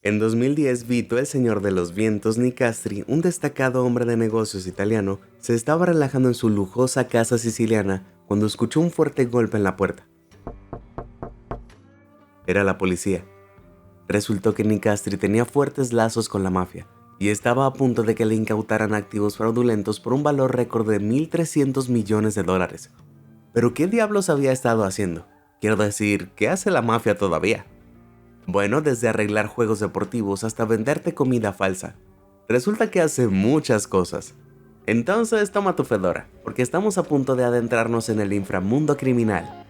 En 2010, Vito, el señor de los vientos Nicastri, un destacado hombre de negocios italiano, se estaba relajando en su lujosa casa siciliana cuando escuchó un fuerte golpe en la puerta. Era la policía. Resultó que Nicastri tenía fuertes lazos con la mafia y estaba a punto de que le incautaran activos fraudulentos por un valor récord de 1.300 millones de dólares. ¿Pero qué diablos había estado haciendo? Quiero decir, ¿qué hace la mafia todavía? Bueno, desde arreglar juegos deportivos hasta venderte comida falsa. Resulta que hace muchas cosas. Entonces toma tu fedora, porque estamos a punto de adentrarnos en el inframundo criminal.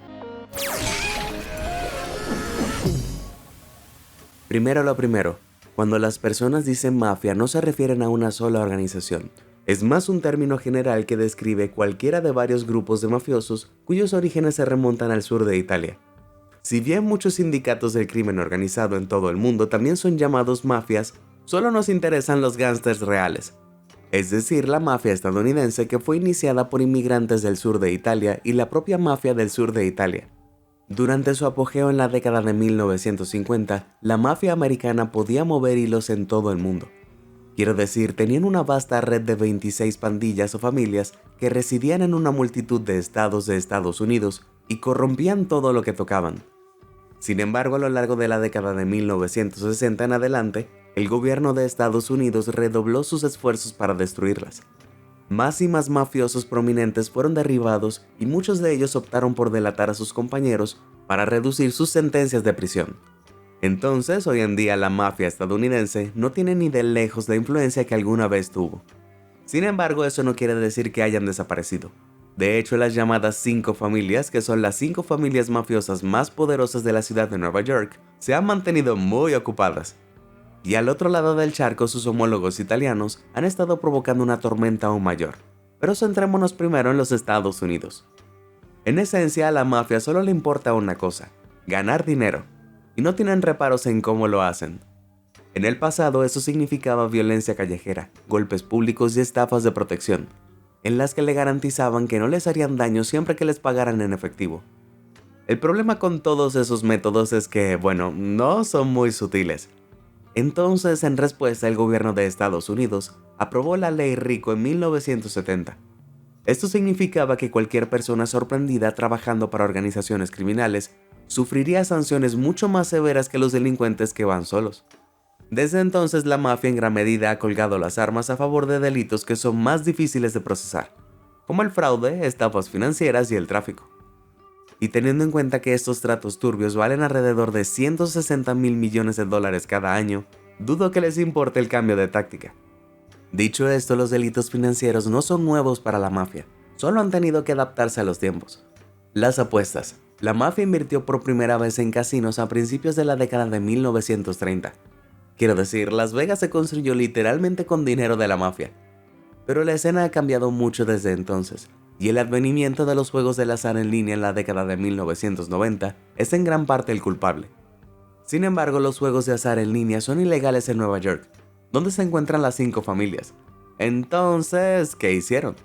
Primero lo primero, cuando las personas dicen mafia no se refieren a una sola organización. Es más un término general que describe cualquiera de varios grupos de mafiosos cuyos orígenes se remontan al sur de Italia. Si bien muchos sindicatos del crimen organizado en todo el mundo también son llamados mafias, solo nos interesan los gángsters reales. Es decir, la mafia estadounidense que fue iniciada por inmigrantes del sur de Italia y la propia mafia del sur de Italia. Durante su apogeo en la década de 1950, la mafia americana podía mover hilos en todo el mundo. Quiero decir, tenían una vasta red de 26 pandillas o familias que residían en una multitud de estados de Estados Unidos y corrompían todo lo que tocaban. Sin embargo, a lo largo de la década de 1960 en adelante, el gobierno de Estados Unidos redobló sus esfuerzos para destruirlas. Más y más mafiosos prominentes fueron derribados y muchos de ellos optaron por delatar a sus compañeros para reducir sus sentencias de prisión. Entonces, hoy en día la mafia estadounidense no tiene ni de lejos la influencia que alguna vez tuvo. Sin embargo, eso no quiere decir que hayan desaparecido. De hecho, las llamadas 5 familias, que son las 5 familias mafiosas más poderosas de la ciudad de Nueva York, se han mantenido muy ocupadas. Y al otro lado del charco, sus homólogos italianos han estado provocando una tormenta aún mayor. Pero centrémonos primero en los Estados Unidos. En esencia, a la mafia solo le importa una cosa: ganar dinero. Y no tienen reparos en cómo lo hacen. En el pasado eso significaba violencia callejera, golpes públicos y estafas de protección, en las que le garantizaban que no les harían daño siempre que les pagaran en efectivo. El problema con todos esos métodos es que, no son muy sutiles. Entonces, en respuesta, el gobierno de Estados Unidos aprobó la Ley RICO en 1970. Esto significaba que cualquier persona sorprendida trabajando para organizaciones criminales sufriría sanciones mucho más severas que los delincuentes que van solos. Desde entonces, la mafia en gran medida ha colgado las armas a favor de delitos que son más difíciles de procesar, como el fraude, estafas financieras y el tráfico. Y teniendo en cuenta que estos tratos turbios valen alrededor de 160.000 millones de dólares cada año, dudo que les importe el cambio de táctica. Dicho esto, los delitos financieros no son nuevos para la mafia, solo han tenido que adaptarse a los tiempos. Las apuestas. La mafia invirtió por primera vez en casinos a principios de la década de 1930. Quiero decir, Las Vegas se construyó literalmente con dinero de la mafia. Pero la escena ha cambiado mucho desde entonces, y el advenimiento de los juegos del azar en línea en la década de 1990 es en gran parte el culpable. Sin embargo, los juegos de azar en línea son ilegales en Nueva York, donde se encuentran las 5 familias. Entonces, ¿qué hicieron?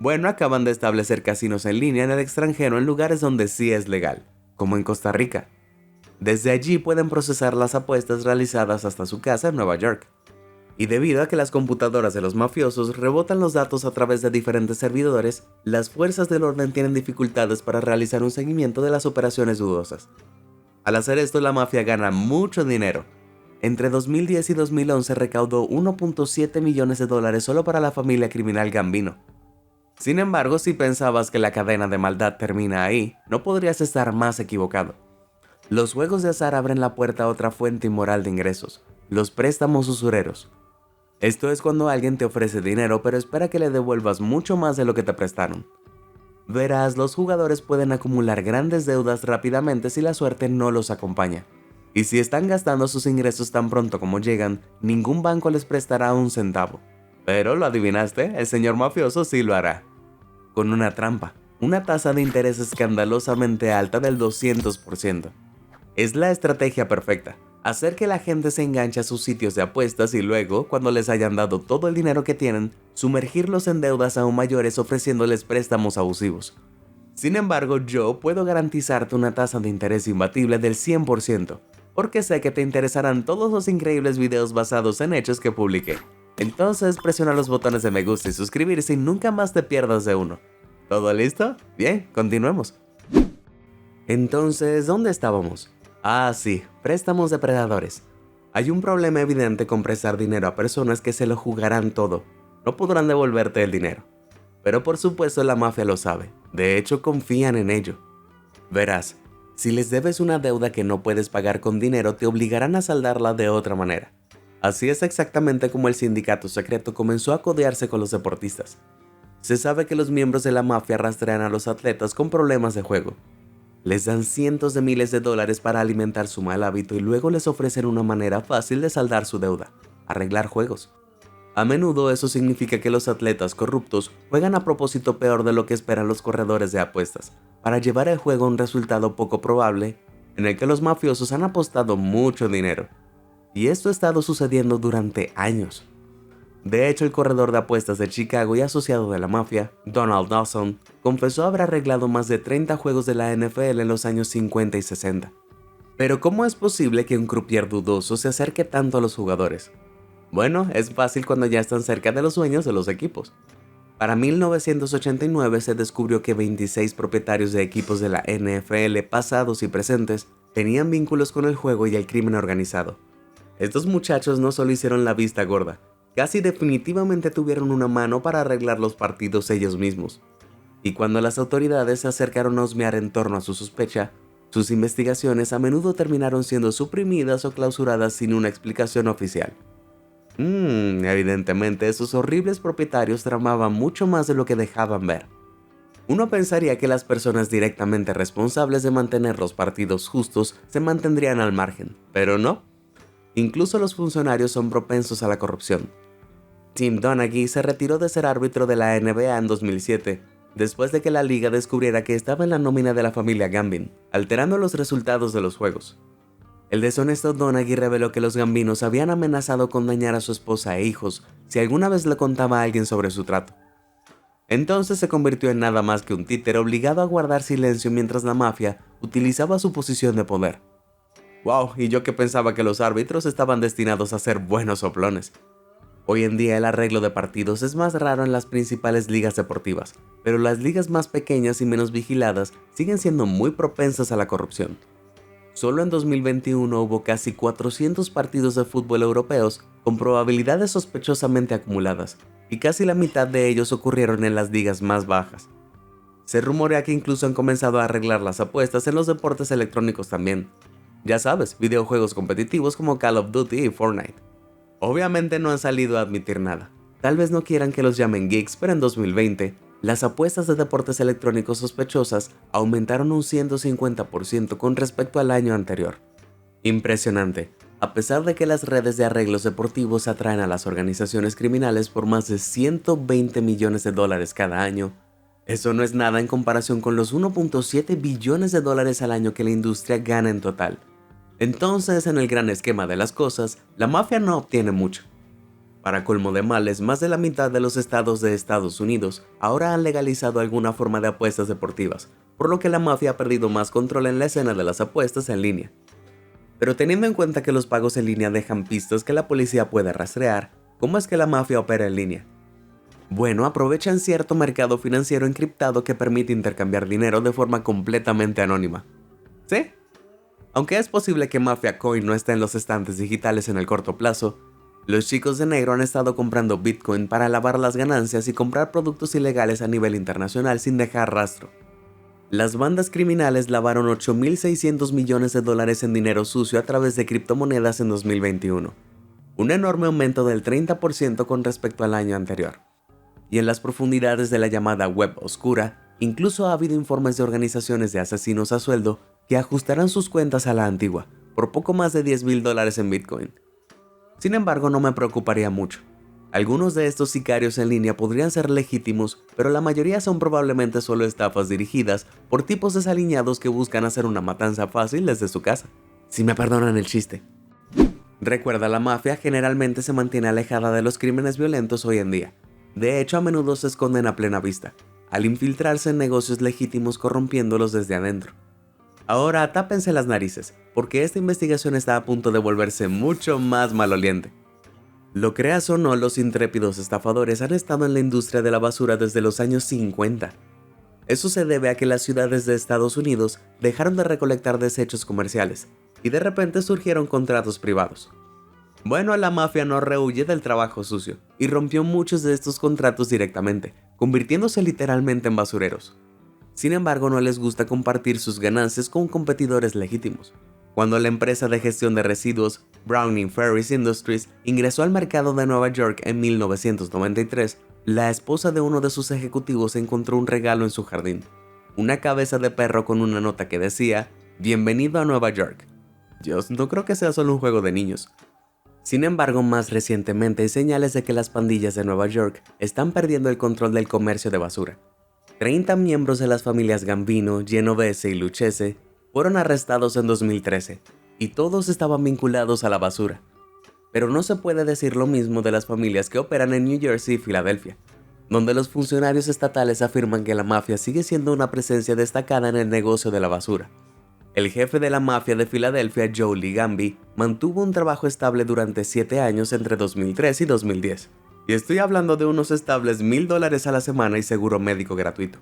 Bueno, acaban de establecer casinos en línea en el extranjero en lugares donde sí es legal, como en Costa Rica. Desde allí pueden procesar las apuestas realizadas hasta su casa en Nueva York. Y debido a que las computadoras de los mafiosos rebotan los datos a través de diferentes servidores, las fuerzas del orden tienen dificultades para realizar un seguimiento de las operaciones dudosas. Al hacer esto, la mafia gana mucho dinero. Entre 2010 y 2011 recaudó 1.7 millones de dólares solo para la familia criminal Gambino. Sin embargo, si pensabas que la cadena de maldad termina ahí, no podrías estar más equivocado. Los juegos de azar abren la puerta a otra fuente inmoral de ingresos: los préstamos usureros. Esto es cuando alguien te ofrece dinero pero espera que le devuelvas mucho más de lo que te prestaron. Verás, los jugadores pueden acumular grandes deudas rápidamente si la suerte no los acompaña. Y si están gastando sus ingresos tan pronto como llegan, ningún banco les prestará un centavo. Pero lo adivinaste, el señor mafioso sí lo hará. Con una trampa, una tasa de interés escandalosamente alta del 200%. Es la estrategia perfecta: hacer que la gente se enganche a sus sitios de apuestas y luego, cuando les hayan dado todo el dinero que tienen, sumergirlos en deudas aún mayores ofreciéndoles préstamos abusivos. Sin embargo, yo puedo garantizarte una tasa de interés imbatible del 100%. porque sé que te interesarán todos los increíbles videos basados en hechos que publiqué. Entonces presiona los botones de me gusta y suscribirse y nunca más te pierdas de uno. ¿Todo listo? Bien, continuemos. Entonces, ¿dónde estábamos? Ah, sí, préstamos de predadores. Hay un problema evidente con prestar dinero a personas que se lo jugarán todo. No podrán devolverte el dinero. Pero por supuesto la mafia lo sabe. De hecho, confían en ello. Verás, si les debes una deuda que no puedes pagar con dinero, te obligarán a saldarla de otra manera. Así es exactamente como el sindicato secreto comenzó a codearse con los deportistas. Se sabe que los miembros de la mafia rastrean a los atletas con problemas de juego. Les dan cientos de miles de dólares para alimentar su mal hábito y luego les ofrecen una manera fácil de saldar su deuda: arreglar juegos. A menudo eso significa que los atletas corruptos juegan a propósito peor de lo que esperan los corredores de apuestas, para llevar el juego a un resultado poco probable, en el que los mafiosos han apostado mucho dinero. Y esto ha estado sucediendo durante años. De hecho, el corredor de apuestas de Chicago y asociado de la mafia, Donald Dawson, confesó haber arreglado más de 30 juegos de la NFL en los años 50 y 60. Pero ¿cómo es posible que un croupier dudoso se acerque tanto a los jugadores? Bueno, es fácil cuando ya están cerca de los dueños de los equipos. Para 1989 se descubrió que 26 propietarios de equipos de la NFL pasados y presentes tenían vínculos con el juego y el crimen organizado. Estos muchachos no solo hicieron la vista gorda, casi definitivamente tuvieron una mano para arreglar los partidos ellos mismos. Y cuando las autoridades se acercaron a husmear en torno a su sospecha, sus investigaciones a menudo terminaron siendo suprimidas o clausuradas sin una explicación oficial. Evidentemente esos horribles propietarios tramaban mucho más de lo que dejaban ver. Uno pensaría que las personas directamente responsables de mantener los partidos justos se mantendrían al margen, pero no. Incluso los funcionarios son propensos a la corrupción. Tim Donaghy se retiró de ser árbitro de la NBA en 2007, después de que la liga descubriera que estaba en la nómina de la familia Gambin, alterando los resultados de los juegos. El deshonesto Donaghy reveló que los Gambinos habían amenazado con dañar a su esposa e hijos si alguna vez le contaba a alguien sobre su trato. Entonces se convirtió en nada más que un títere obligado a guardar silencio mientras la mafia utilizaba su posición de poder. Wow, y yo que pensaba que los árbitros estaban destinados a ser buenos soplones. Hoy en día el arreglo de partidos es más raro en las principales ligas deportivas, pero las ligas más pequeñas y menos vigiladas siguen siendo muy propensas a la corrupción. Solo en 2021 hubo casi 400 partidos de fútbol europeos con probabilidades sospechosamente acumuladas, y casi la mitad de ellos ocurrieron en las ligas más bajas. Se rumorea que incluso han comenzado a arreglar las apuestas en los deportes electrónicos también. Ya sabes, videojuegos competitivos como Call of Duty y Fortnite. Obviamente no han salido a admitir nada. Tal vez no quieran que los llamen geeks, pero en 2020, las apuestas de deportes electrónicos sospechosas aumentaron un 150% con respecto al año anterior. Impresionante. A pesar de que las redes de arreglos deportivos atraen a las organizaciones criminales por más de 120 millones de dólares cada año, eso no es nada en comparación con los 1.7 billones de dólares al año que la industria gana en total. Entonces, en el gran esquema de las cosas, la mafia no obtiene mucho. Para colmo de males, más de la mitad de los estados de Estados Unidos ahora han legalizado alguna forma de apuestas deportivas, por lo que la mafia ha perdido más control en la escena de las apuestas en línea. Pero teniendo en cuenta que los pagos en línea dejan pistas que la policía puede rastrear, ¿cómo es que la mafia opera en línea? Bueno, aprovechan cierto mercado financiero encriptado que permite intercambiar dinero de forma completamente anónima. ¿Sí? Aunque es posible que Mafia Coin no esté en los estantes digitales en el corto plazo, los chicos de negro han estado comprando Bitcoin para lavar las ganancias y comprar productos ilegales a nivel internacional sin dejar rastro. Las bandas criminales lavaron 8.600 millones de dólares en dinero sucio a través de criptomonedas en 2021, un enorme aumento del 30% con respecto al año anterior. Y en las profundidades de la llamada web oscura, incluso ha habido informes de organizaciones de asesinos a sueldo que ajustarán sus cuentas a la antigua, por poco más de $10,000 en Bitcoin. Sin embargo, no me preocuparía mucho. Algunos de estos sicarios en línea podrían ser legítimos, pero la mayoría son probablemente solo estafas dirigidas por tipos desaliñados que buscan hacer una matanza fácil desde su casa. Si me perdonan el chiste. Recuerda, la mafia generalmente se mantiene alejada de los crímenes violentos hoy en día. De hecho, a menudo se esconden a plena vista, al infiltrarse en negocios legítimos corrompiéndolos desde adentro. Ahora tápense las narices, porque esta investigación está a punto de volverse mucho más maloliente. Lo creas o no, los intrépidos estafadores han estado en la industria de la basura desde los años 50. Eso se debe a que las ciudades de Estados Unidos dejaron de recolectar desechos comerciales, y de repente surgieron contratos privados. Bueno, la mafia no rehuye del trabajo sucio, y rompió muchos de estos contratos directamente, convirtiéndose literalmente en basureros. Sin embargo, no les gusta compartir sus ganancias con competidores legítimos. Cuando la empresa de gestión de residuos Browning Ferries Industries ingresó al mercado de Nueva York en 1993, la esposa de uno de sus ejecutivos encontró un regalo en su jardín. Una cabeza de perro con una nota que decía, "Bienvenido a Nueva York". Dios, no creo que sea solo un juego de niños. Sin embargo, más recientemente hay señales de que las pandillas de Nueva York están perdiendo el control del comercio de basura. 30 miembros de las familias Gambino, Genovese y Lucchese fueron arrestados en 2013, y todos estaban vinculados a la basura. Pero no se puede decir lo mismo de las familias que operan en New Jersey y Filadelfia, donde los funcionarios estatales afirman que la mafia sigue siendo una presencia destacada en el negocio de la basura. El jefe de la mafia de Filadelfia, Joe Lee Gamby, mantuvo un trabajo estable durante 7 años entre 2003 y 2010. Y estoy hablando de unos estables $1,000 a la semana y seguro médico gratuito.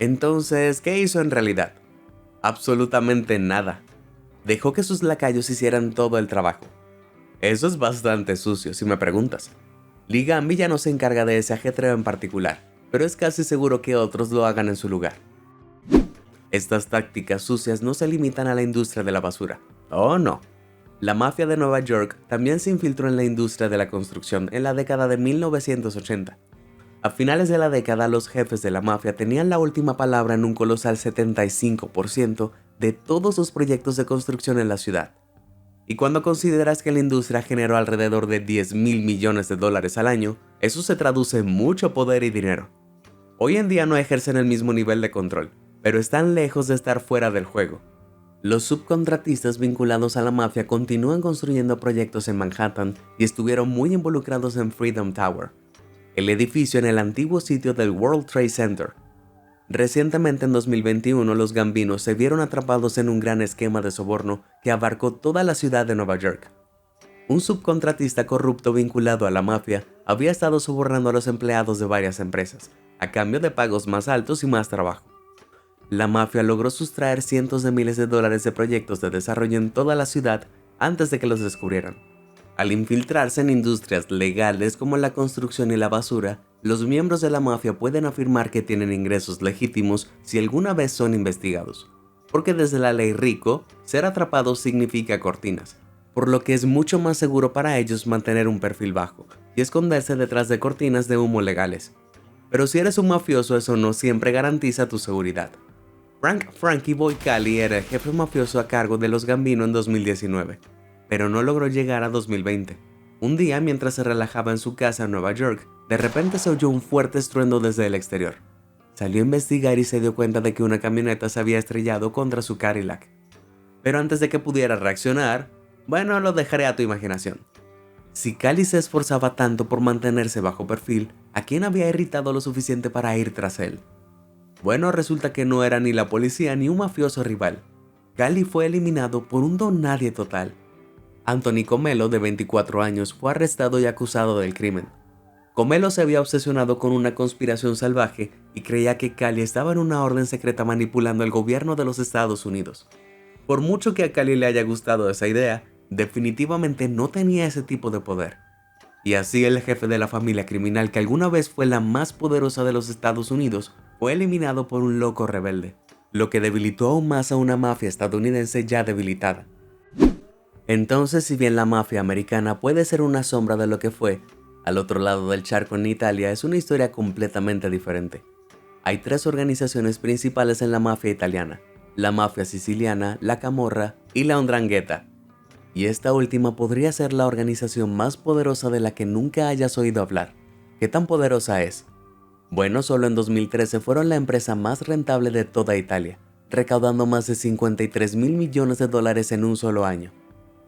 Entonces, ¿qué hizo en realidad? Absolutamente nada. Dejó que sus lacayos hicieran todo el trabajo. Eso es bastante sucio, si me preguntas. Lee Gamby ya no se encarga de ese ajetreo en particular, pero es casi seguro que otros lo hagan en su lugar. Estas tácticas sucias no se limitan a la industria de la basura. Oh no. La mafia de Nueva York también se infiltró en la industria de la construcción en la década de 1980. A finales de la década, los jefes de la mafia tenían la última palabra en un colosal 75% de todos los proyectos de construcción en la ciudad. Y cuando consideras que la industria generó alrededor de $10,000 millones al año, eso se traduce en mucho poder y dinero. Hoy en día no ejercen el mismo nivel de control, pero están lejos de estar fuera del juego. Los subcontratistas vinculados a la mafia continúan construyendo proyectos en Manhattan y estuvieron muy involucrados en Freedom Tower, el edificio en el antiguo sitio del World Trade Center. Recientemente, en 2021, los Gambinos se vieron atrapados en un gran esquema de soborno que abarcó toda la ciudad de Nueva York. Un subcontratista corrupto vinculado a la mafia había estado sobornando a los empleados de varias empresas, a cambio de pagos más altos y más trabajo. La mafia logró sustraer cientos de miles de dólares de proyectos de desarrollo en toda la ciudad antes de que los descubrieran. Al infiltrarse en industrias legales como la construcción y la basura, los miembros de la mafia pueden afirmar que tienen ingresos legítimos si alguna vez son investigados, porque desde la ley RICO, ser atrapado significa cortinas, por lo que es mucho más seguro para ellos mantener un perfil bajo y esconderse detrás de cortinas de humo legales. Pero si eres un mafioso, eso no siempre garantiza tu seguridad. Frankie Boy Cali era el jefe mafioso a cargo de los Gambino en 2019, pero no logró llegar a 2020. Un día, mientras se relajaba en su casa en Nueva York, de repente se oyó un fuerte estruendo desde el exterior. Salió a investigar y se dio cuenta de que una camioneta se había estrellado contra su Cadillac. Pero antes de que pudiera reaccionar, bueno, lo dejaré a tu imaginación. Si Cali se esforzaba tanto por mantenerse bajo perfil, ¿a quién había irritado lo suficiente para ir tras él? Bueno, resulta que no era ni la policía ni un mafioso rival. Cali fue eliminado por un don nadie total. Anthony Comelo, de 24 años, fue arrestado y acusado del crimen. Comelo se había obsesionado con una conspiración salvaje y creía que Cali estaba en una orden secreta manipulando el gobierno de los Estados Unidos. Por mucho que a Cali le haya gustado esa idea, definitivamente no tenía ese tipo de poder. Y así el jefe de la familia criminal que alguna vez fue la más poderosa de los Estados Unidos fue eliminado por un loco rebelde, lo que debilitó aún más a una mafia estadounidense ya debilitada. Entonces, si bien la mafia americana puede ser una sombra de lo que fue, al otro lado del charco en Italia es una historia completamente diferente. Hay 3 organizaciones principales en la mafia italiana: la mafia siciliana, la Camorra y la 'Ndrangheta. Y esta última podría ser la organización más poderosa de la que nunca hayas oído hablar. ¿Qué tan poderosa es? Bueno, solo en 2013 fueron la empresa más rentable de toda Italia, recaudando más de $53,000 millones en un solo año.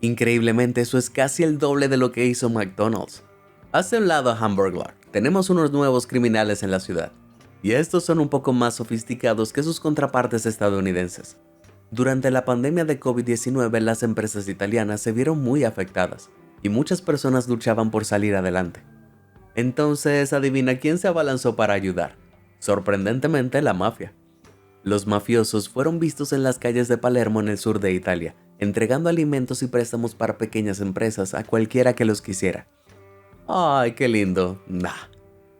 Increíblemente, eso es casi el doble de lo que hizo McDonald's. Hacia un lado a Hamburglar, tenemos unos nuevos criminales en la ciudad, y estos son un poco más sofisticados que sus contrapartes estadounidenses. Durante la pandemia de COVID-19, las empresas italianas se vieron muy afectadas y muchas personas luchaban por salir adelante. Entonces, adivina quién se abalanzó para ayudar. Sorprendentemente, la mafia. Los mafiosos fueron vistos en las calles de Palermo en el sur de Italia, entregando alimentos y préstamos para pequeñas empresas a cualquiera que los quisiera. ¡Ay, qué lindo! Nah,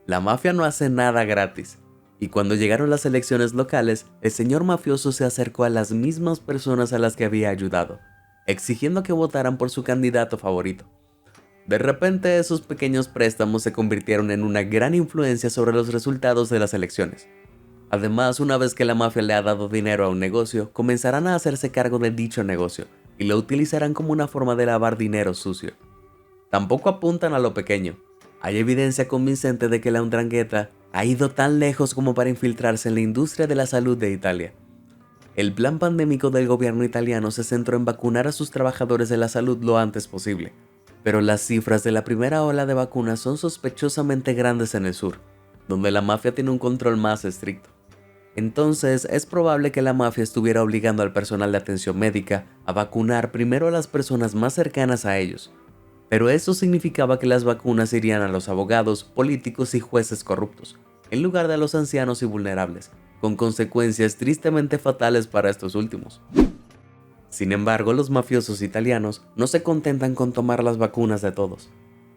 la mafia no hace nada gratis. Y cuando llegaron las elecciones locales, el señor mafioso se acercó a las mismas personas a las que había ayudado, exigiendo que votaran por su candidato favorito. De repente, esos pequeños préstamos se convirtieron en una gran influencia sobre los resultados de las elecciones. Además, una vez que la mafia le ha dado dinero a un negocio, comenzarán a hacerse cargo de dicho negocio y lo utilizarán como una forma de lavar dinero sucio. Tampoco apuntan a lo pequeño. Hay evidencia convincente de que la 'Ndrangheta ha ido tan lejos como para infiltrarse en la industria de la salud de Italia. El plan pandémico del gobierno italiano se centró en vacunar a sus trabajadores de la salud lo antes posible, pero las cifras de la primera ola de vacunas son sospechosamente grandes en el sur, donde la mafia tiene un control más estricto. Entonces, es probable que la mafia estuviera obligando al personal de atención médica a vacunar primero a las personas más cercanas a ellos, pero eso significaba que las vacunas irían a los abogados, políticos y jueces corruptos, en lugar de a los ancianos y vulnerables, con consecuencias tristemente fatales para estos últimos. Sin embargo, los mafiosos italianos no se contentan con tomar las vacunas de todos.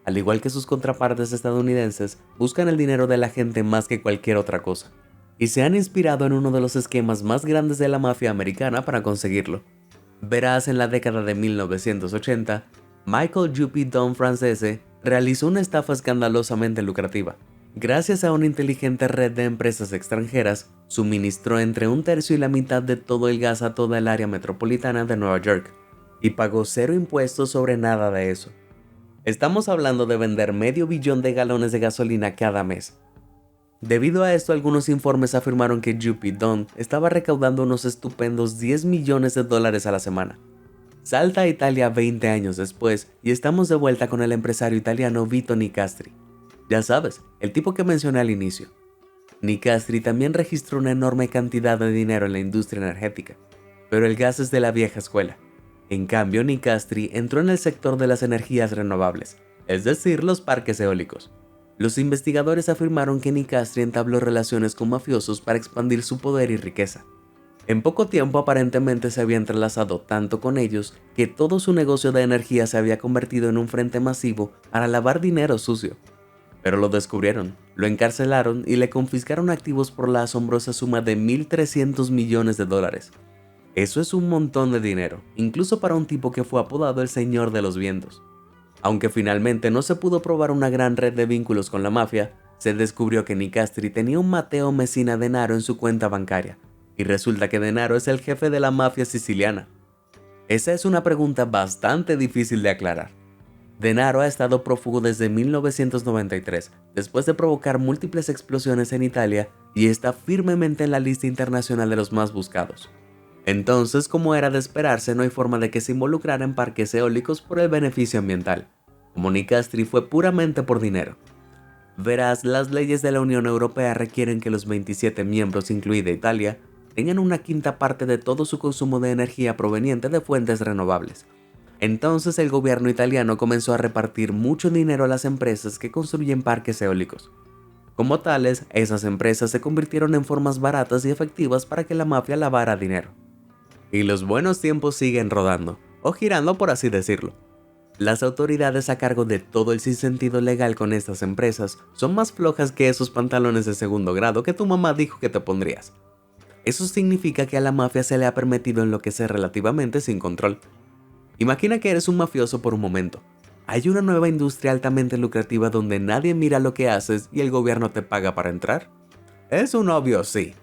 Al igual que sus contrapartes estadounidenses, buscan el dinero de la gente más que cualquier otra cosa, y se han inspirado en uno de los esquemas más grandes de la mafia americana para conseguirlo. Verás, en la década de 1980, Michael Juppé Don Francese realizó una estafa escandalosamente lucrativa. Gracias a una inteligente red de empresas extranjeras, suministró entre un tercio y la mitad de todo el gas a toda el área metropolitana de Nueva York, y pagó cero impuestos sobre nada de eso. Estamos hablando de vender $500 millones de galones de gasolina cada mes. Debido a esto, algunos informes afirmaron que Juppé Don estaba recaudando unos estupendos $10 millones a la semana. Salta a Italia 20 años después y estamos de vuelta con el empresario italiano Vito Nicastri. Ya sabes, el tipo que mencioné al inicio. Nicastri también registró una enorme cantidad de dinero en la industria energética, pero el gas es de la vieja escuela. En cambio, Nicastri entró en el sector de las energías renovables, es decir, los parques eólicos. Los investigadores afirmaron que Nicastri entabló relaciones con mafiosos para expandir su poder y riqueza. En poco tiempo aparentemente se había entrelazado tanto con ellos que todo su negocio de energía se había convertido en un frente masivo para lavar dinero sucio. Pero lo descubrieron, lo encarcelaron y le confiscaron activos por la asombrosa suma de $1.300 millones. Eso es un montón de dinero, incluso para un tipo que fue apodado el Señor de los Vientos. Aunque finalmente no se pudo probar una gran red de vínculos con la mafia, se descubrió que Nicastri tenía un Matteo Messina Denaro en su cuenta bancaria, y resulta que Denaro es el jefe de la mafia siciliana. Esa es una pregunta bastante difícil de aclarar. Denaro ha estado prófugo desde 1993, después de provocar múltiples explosiones en Italia, y está firmemente en la lista internacional de los más buscados. Entonces, como era de esperarse, no hay forma de que se involucrara en parques eólicos por el beneficio ambiental. Como Nicastri fue puramente por dinero. Verás, las leyes de la Unión Europea requieren que los 27 miembros, incluida Italia, tengan una quinta parte de todo su consumo de energía proveniente de fuentes renovables. Entonces el gobierno italiano comenzó a repartir mucho dinero a las empresas que construyen parques eólicos. Como tales, esas empresas se convirtieron en formas baratas y efectivas para que la mafia lavara dinero. Y los buenos tiempos siguen rodando, o girando por así decirlo. Las autoridades a cargo de todo el sinsentido legal con estas empresas son más flojas que esos pantalones de segundo grado que tu mamá dijo que te pondrías. Eso significa que a la mafia se le ha permitido enloquecer relativamente sin control. Imagina que eres un mafioso por un momento. Hay una nueva industria altamente lucrativa donde nadie mira lo que haces y el gobierno te paga para entrar. Es un obvio sí.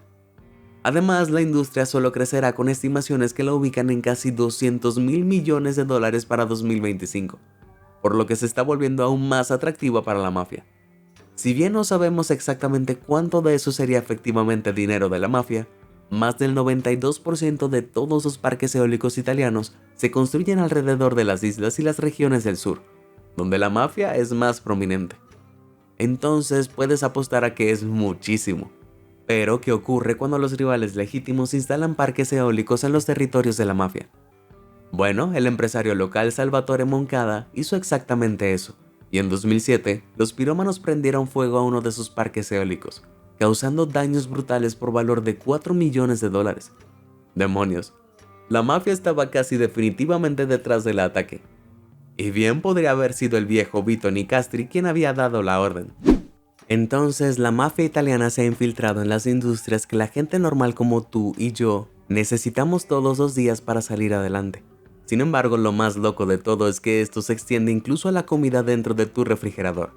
Además, la industria solo crecerá con estimaciones que la ubican en casi $200 mil millones para 2025, por lo que se está volviendo aún más atractiva para la mafia. Si bien no sabemos exactamente cuánto de eso sería efectivamente dinero de la mafia, más del 92% de todos los parques eólicos italianos se construyen alrededor de las islas y las regiones del sur, donde la mafia es más prominente. Entonces puedes apostar a que es muchísimo. Pero, ¿qué ocurre cuando los rivales legítimos instalan parques eólicos en los territorios de la mafia? Bueno, el empresario local Salvatore Moncada hizo exactamente eso, y en 2007 los pirómanos prendieron fuego a uno de sus parques eólicos, causando daños brutales por valor de 4 millones de dólares. ¡Demonios! La mafia estaba casi definitivamente detrás del ataque. Y bien podría haber sido el viejo Vito Nicastri quien había dado la orden. Entonces, la mafia italiana se ha infiltrado en las industrias que la gente normal como tú y yo necesitamos todos los días para salir adelante. Sin embargo, lo más loco de todo es que esto se extiende incluso a la comida dentro de tu refrigerador.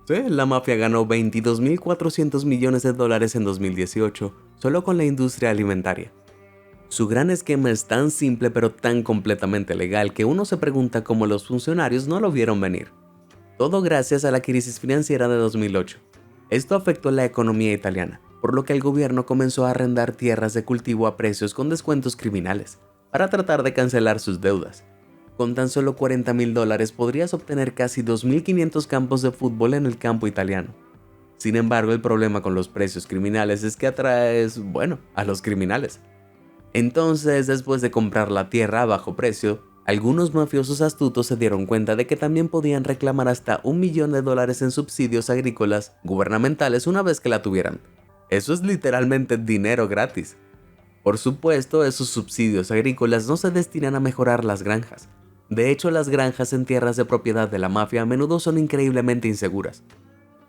Sí, la mafia ganó 22.400 millones de dólares en 2018, solo con la industria alimentaria. Su gran esquema es tan simple pero tan completamente legal que uno se pregunta cómo los funcionarios no lo vieron venir. Todo gracias a la crisis financiera de 2008. Esto afectó la economía italiana, por lo que el gobierno comenzó a arrendar tierras de cultivo a precios con descuentos criminales, para tratar de cancelar sus deudas. Con tan solo $40.000 podrías obtener casi 2.500 campos de fútbol en el campo italiano. Sin embargo, el problema con los precios criminales es que atraes, bueno, a los criminales. Entonces, después de comprar la tierra a bajo precio, algunos mafiosos astutos se dieron cuenta de que también podían reclamar hasta $1 millón en subsidios agrícolas gubernamentales una vez que la tuvieran. Eso es literalmente dinero gratis. Por supuesto, esos subsidios agrícolas no se destinan a mejorar las granjas. De hecho, las granjas en tierras de propiedad de la mafia a menudo son increíblemente inseguras.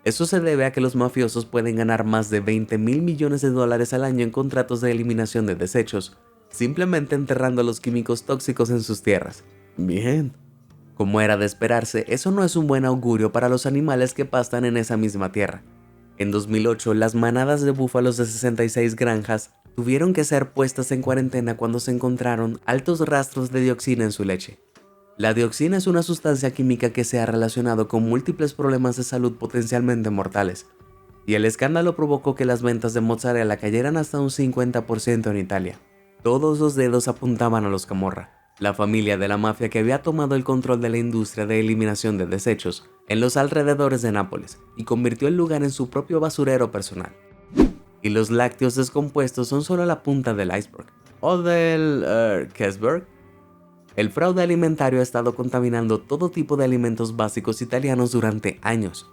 Eso se debe a que los mafiosos pueden ganar más de $20.000 millones al año en contratos de eliminación de desechos, simplemente enterrando los químicos tóxicos en sus tierras. Bien. Como era de esperarse, eso no es un buen augurio para los animales que pastan en esa misma tierra. En 2008, las manadas de búfalos de 66 granjas tuvieron que ser puestas en cuarentena cuando se encontraron altos rastros de dioxina en su leche. La dioxina es una sustancia química que se ha relacionado con múltiples problemas de salud potencialmente mortales, y el escándalo provocó que las ventas de mozzarella cayeran hasta un 50% en Italia. Todos los dedos apuntaban a los Camorra, la familia de la mafia que había tomado el control de la industria de eliminación de desechos en los alrededores de Nápoles y convirtió el lugar en su propio basurero personal. Y los lácteos descompuestos son solo la punta del iceberg, o del iceberg. El fraude alimentario ha estado contaminando todo tipo de alimentos básicos italianos durante años.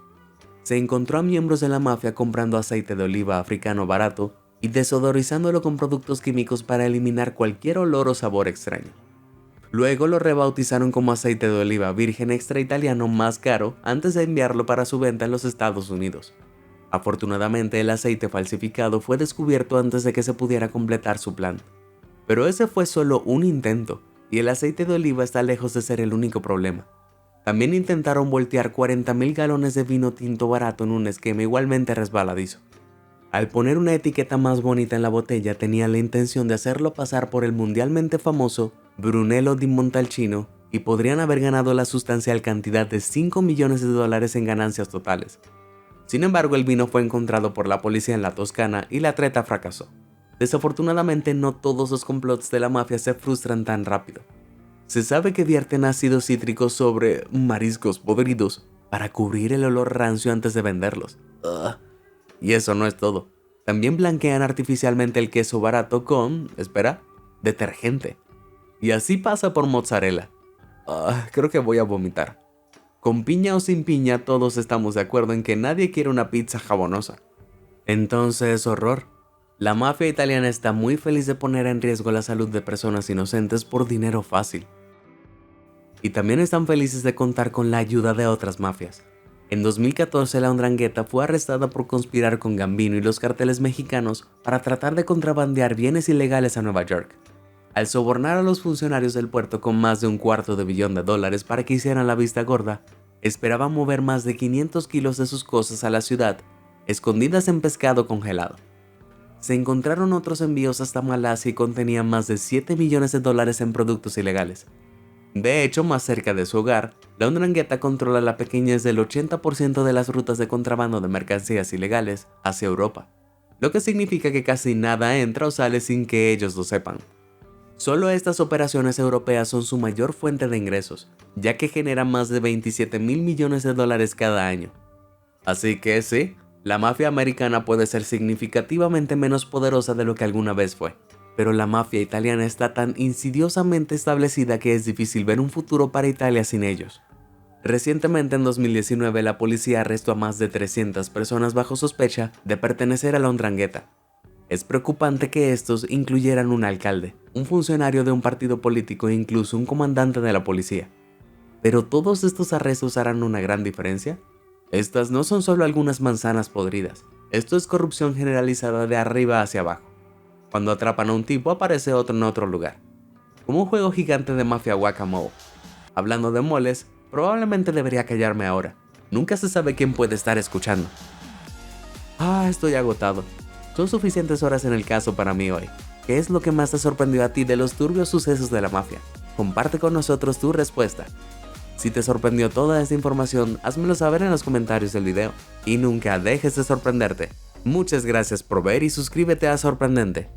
Se encontró a miembros de la mafia comprando aceite de oliva africano barato y desodorizándolo con productos químicos para eliminar cualquier olor o sabor extraño. Luego lo rebautizaron como aceite de oliva virgen extra italiano más caro antes de enviarlo para su venta en los Estados Unidos. Afortunadamente, el aceite falsificado fue descubierto antes de que se pudiera completar su plan. Pero ese fue solo un intento, y el aceite de oliva está lejos de ser el único problema. También intentaron voltear 40.000 galones de vino tinto barato en un esquema igualmente resbaladizo. Al poner una etiqueta más bonita en la botella, tenía la intención de hacerlo pasar por el mundialmente famoso Brunello di Montalcino y podrían haber ganado la sustancial cantidad de $5 millones en ganancias totales. Sin embargo, el vino fue encontrado por la policía en la Toscana y la treta fracasó. Desafortunadamente, no todos los complots de la mafia se frustran tan rápido. Se sabe que vierten ácido cítrico sobre mariscos podridos para cubrir el olor rancio antes de venderlos. Y eso no es todo. También blanquean artificialmente el queso barato con, detergente. Y así pasa por mozzarella. Creo que voy a vomitar. Con piña o sin piña, todos estamos de acuerdo en que nadie quiere una pizza jabonosa. Entonces, horror. La mafia italiana está muy feliz de poner en riesgo la salud de personas inocentes por dinero fácil. Y también están felices de contar con la ayuda de otras mafias. En 2014, la 'Ndrangheta fue arrestada por conspirar con Gambino y los carteles mexicanos para tratar de contrabandear bienes ilegales a Nueva York. Al sobornar a los funcionarios del puerto con más de $250 millones para que hicieran la vista gorda, esperaban mover más de 500 kilos de sus cosas a la ciudad, escondidas en pescado congelado. Se encontraron otros envíos hasta Malasia y contenían más de $7 millones en productos ilegales. De hecho, más cerca de su hogar, la 'Ndrangheta controla la pequeñez del 80% de las rutas de contrabando de mercancías ilegales hacia Europa, lo que significa que casi nada entra o sale sin que ellos lo sepan. Solo estas operaciones europeas son su mayor fuente de ingresos, ya que generan más de $27.000 millones cada año. Así que sí, La mafia americana puede ser significativamente menos poderosa de lo que alguna vez fue, pero la mafia italiana está tan insidiosamente establecida que es difícil ver un futuro para Italia sin ellos. Recientemente, en 2019, la policía arrestó a más de 300 personas bajo sospecha de pertenecer a la 'Ndrangheta. Es preocupante que estos incluyeran un alcalde, un funcionario de un partido político e incluso un comandante de la policía. ¿Pero todos estos arrestos harán una gran diferencia? Estas no son solo algunas manzanas podridas, esto es corrupción generalizada de arriba hacia abajo. Cuando atrapan a un tipo aparece otro en otro lugar, como un juego gigante de mafia Whack-A-Mole. Hablando de moles, probablemente debería callarme ahora, nunca se sabe quién puede estar escuchando. Estoy agotado. Son suficientes horas en el caso para mí hoy. ¿Qué es lo que más te sorprendió a ti de los turbios sucesos de la mafia? Comparte con nosotros tu respuesta. Si te sorprendió toda esta información, házmelo saber en los comentarios del video. Y nunca dejes de sorprenderte. Muchas gracias por ver y suscríbete a Sorprendente.